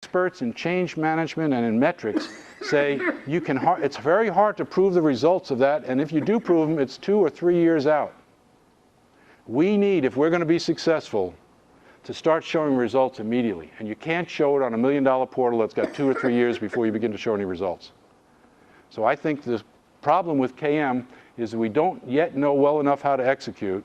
experts in change management and in metrics say it's very hard to prove the results of that, and if you do prove them, it's 2 or 3 years out. We need, if we're going to be successful, to start showing results immediately. And you can't show it on $1 million portal that's got 2 or 3 years before you begin to show any results. So I think the problem with KM is that we don't yet know well enough how to execute,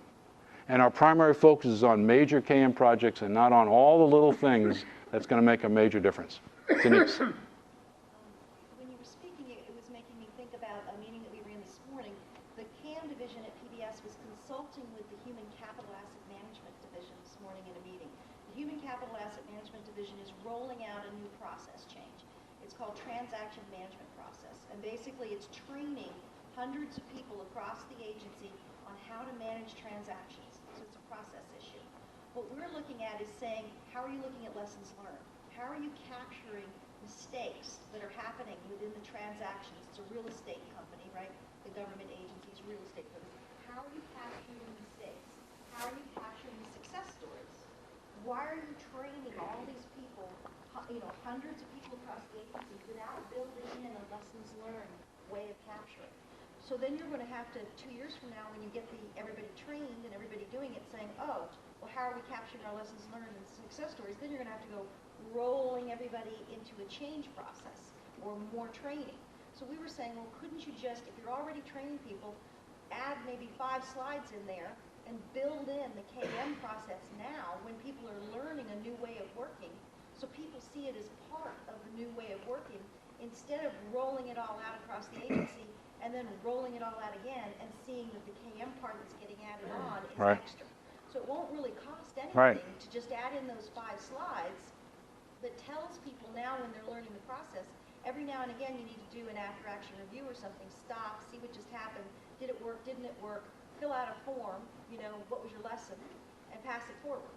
and our primary focus is on major KM projects and not on all the little things that's going to make a major difference. Denise. When you were speaking, it was making me think about a meeting that we ran this morning. The KM division at PBS was consulting with the Human Capital Asset Management division this morning in a meeting. The Human Capital Asset Management division is rolling out a new process change. It's called Transaction Management Process, and basically it's training hundreds of people across the agency on how to manage transactions. So it's a process issue. What we're looking at is saying, how are you looking at lessons learned? How are you capturing mistakes that are happening within the transactions? It's a real estate company, right? The government agency's real estate company. How are you capturing the mistakes? How are you capturing the success stories? Why are you training all these people, hundreds of people across the agency without building in a lessons learned way of capturing? So then you're going to have to, 2 years from now, when you get everybody trained and everybody doing it, saying, oh, well, how are we capturing our lessons learned and success stories? Then you're going to have to go rolling everybody into a change process or more training. So we were saying, well, couldn't you just, if you're already training people, add maybe 5 slides in there and build in the KM process now when people are learning a new way of working, so people see it as part of the new way of working, instead of rolling it all out across the agency and then rolling it all out again and seeing that the KM part that's getting added on is extra. So it won't really cost anything to just add in those 5 slides that tells people now when they're learning the process, every now and again you need to do an after-action review or something, stop, see what just happened, did it work, didn't it work, fill out a form, what was your lesson, and pass it forward,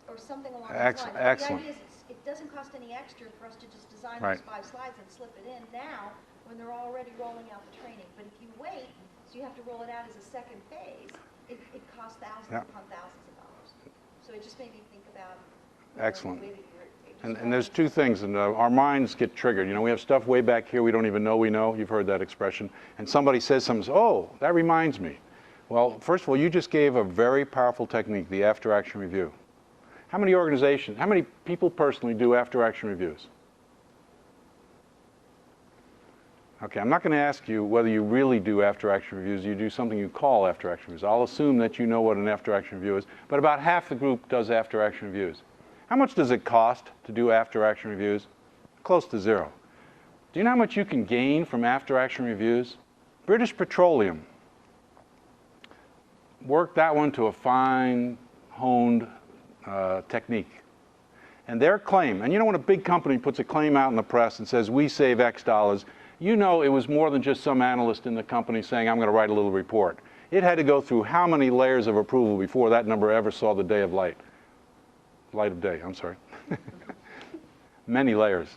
or something along those lines. Excellent. The idea is it doesn't cost any extra for us to just design those 5 slides and slip it in now when they're already rolling out the training. But if you wait, so you have to roll it out as a second phase, it costs thousands upon thousands of dollars. So it just made me think about excellent. The way that And there's 2 things, and our minds get triggered. We have stuff way back here we don't even know we know. You've heard that expression. And somebody says something, oh, that reminds me. Well, first of all, you just gave a very powerful technique, the after-action review. How many organizations, how many people personally do after-action reviews? Okay, I'm not going to ask you whether you really do after-action reviews. You do something you call after-action reviews. I'll assume that you know what an after-action review is, but about half the group does after-action reviews. How much does it cost to do after-action reviews? Close to 0. Do you know how much you can gain from after-action reviews? British Petroleum worked that one to a fine, honed technique. And their claim, and when a big company puts a claim out in the press and says, we save X dollars, it was more than just some analyst in the company saying, I'm going to write a little report. It had to go through how many layers of approval before that number ever saw the day of light. Light of day, I'm sorry. Many layers.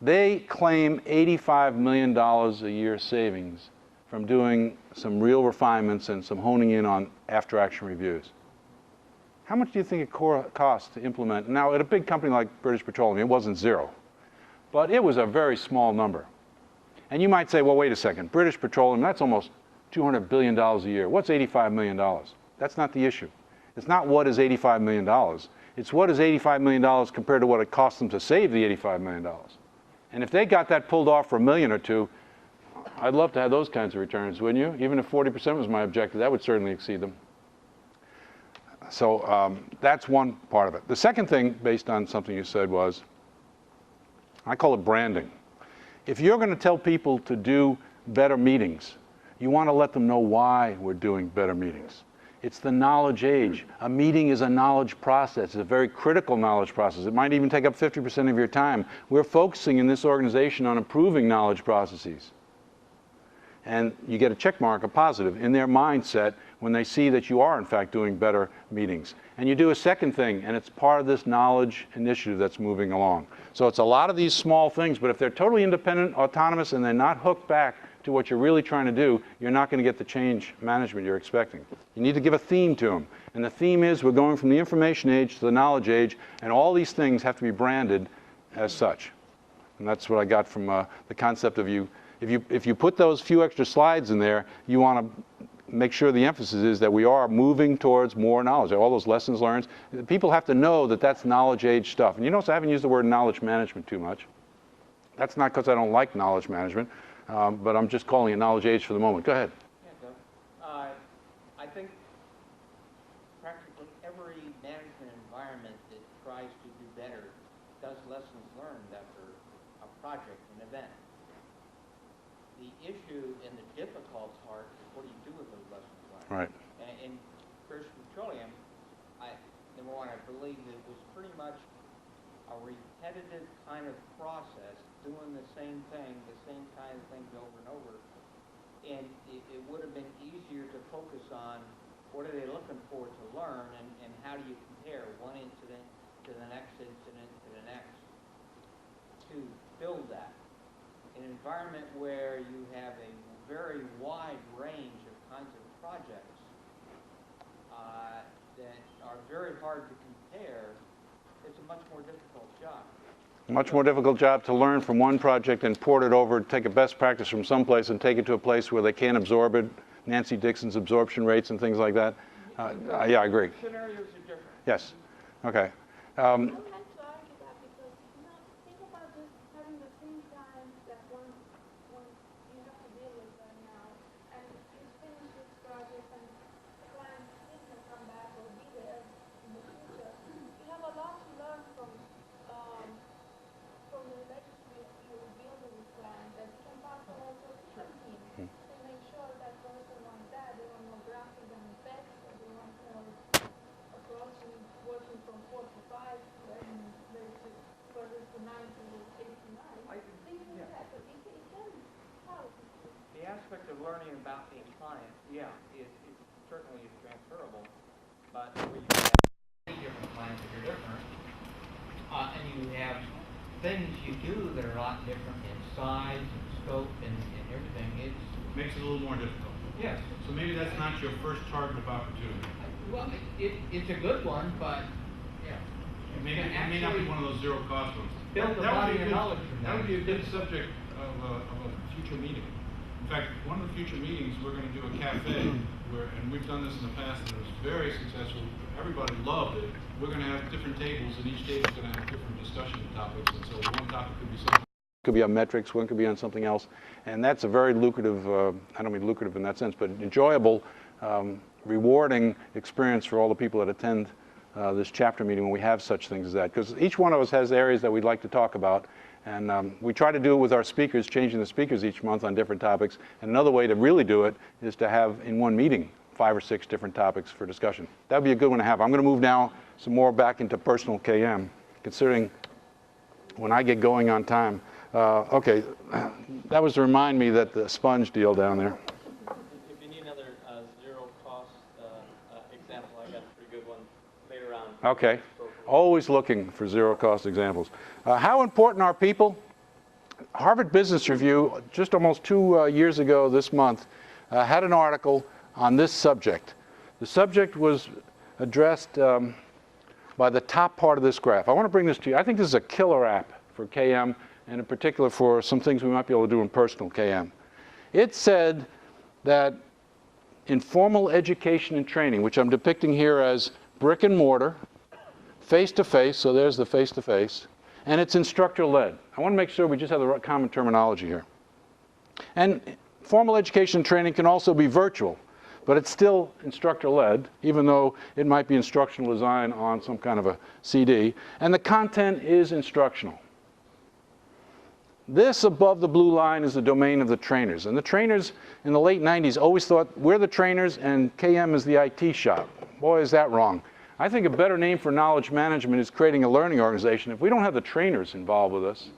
They claim $85 million a year savings from doing some real refinements and some honing in on after-action reviews. How much do you think it costs to implement? Now, at a big company like British Petroleum, it wasn't 0, but it was a very small number. And you might say, well, wait a second, British Petroleum, that's almost $200 billion a year. What's $85 million? That's not the issue. It's not what is $85 million. It's what is $85 million compared to what it cost them to save the $85 million. And if they got that pulled off for $1 million or $2 million, I'd love to have those kinds of returns, wouldn't you? Even if 40% was my objective, that would certainly exceed them. So that's one part of it. The second thing, based on something you said, was, I call it branding. If you're going to tell people to do better meetings, you want to let them know why we're doing better meetings. It's the knowledge age. A meeting is a knowledge process. It's a very critical knowledge process. It might even take up 50% of your time. We're focusing in this organization on improving knowledge processes. And you get a check mark, a positive, in their mindset when they see that you are, in fact, doing better meetings. And you do a second thing, and it's part of this knowledge initiative that's moving along. So it's a lot of these small things, but if they're totally independent, autonomous, and they're not hooked back to what you're really trying to do, you're not going to get the change management you're expecting. You need to give a theme to them. And the theme is we're going from the information age to the knowledge age, and all these things have to be branded as such. And that's what I got from the concept of if you put those few extra slides in there, you want to make sure the emphasis is that we are moving towards more knowledge. All those lessons learned. People have to know that that's knowledge age stuff. And you notice I haven't used the word knowledge management too much. That's not because I don't like knowledge management, but I'm just calling it knowledge age for the moment. Go ahead. Yeah, Doug. I think practically every management environment that tries to do better does lessons learned after a project, an event. The issue and the difficult part is what do you do with those lessons learned? Right. And in British Petroleum, number one, I believe it was pretty much a repetitive kind of process, doing the same thing, the same kind of things over and over. And it would have been easier to focus on what are they looking for to learn, and how do you compare one incident to the next incident to the next to build that. An environment where you have a very wide range of kinds of projects that are very hard to compare, it's a much more difficult job. Much more difficult job to learn from one project and port it over, take a best practice from someplace and take it to a place where they can't absorb it. Nancy Dixon's absorption rates and things like that. Yeah, I agree. Scenarios are different. Yes. Okay. I would like to argue that because, think about just having the same client that one you have to deal with right now, and you finish this project and the client is going to come back or be there in the future. You have a lot to learn from the relationship you're building with clients that you can pass on also to different teams to make sure that person wants that, they want more graphics and effects, or they want more approaching working from 4 to 5 and further to 9 to 8 to 9. Things like that, but it can help. The aspect of learning about a client, yeah, it certainly is transferable, but where you have many different clients that are different, and you have things you do that are a lot different in size and scope and everything, Makes it a little more difficult. yes. So maybe that's not your first target of opportunity. Well, it's a good one, but, yeah. It may not be one of those zero cost ones. Build a That would body be a of good- knowledge from That that. would be a good subject of a future meeting. In fact, one of the future meetings, we're going to do a cafe and we've done this in the past and it was very successful. Everybody loved it. We're going to have different tables and each table is going to have different discussion topics. And so one topic could be something. Could be on metrics, one could be on something else. And that's a very lucrative, I don't mean lucrative in that sense, but enjoyable, rewarding experience for all the people that attend this chapter meeting when we have such things as that. Because each one of us has areas that we'd like to talk about. And we try to do it with our speakers, changing the speakers each month on different topics. And another way to really do it is to have in one meeting 5 or 6 different topics for discussion. That would be a good one to have. I'm going to move now some more back into personal KM, considering when I get going on time. Okay, that was to remind me that the sponge deal down there. If you need another zero cost example, I got a pretty good one later on. Okay, always looking for zero cost examples. How important are people? Harvard Business Review, just almost 2 years ago this month, had an article on this subject. The subject was addressed by the top part of this graph. I want to bring this to you. I think this is a killer app for KM, and in particular for some things we might be able to do in personal KM. It said that in formal education and training, which I'm depicting here as brick and mortar, face-to-face, so there's the face-to-face, and it's instructor-led. I want to make sure we just have the right common terminology here. And formal education and training can also be virtual, but it's still instructor-led, even though it might be instructional design on some kind of a CD, and the content is instructional. This above the blue line is the domain of the trainers. And the trainers in the late 90s always thought we're the trainers and KM is the IT shop. Boy, is that wrong. I think a better name for knowledge management is creating a learning organization. If we don't have the trainers involved with us,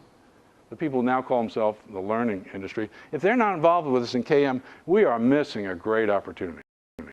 the people who now call themselves the learning industry, if they're not involved with us in KM, we are missing a great opportunity.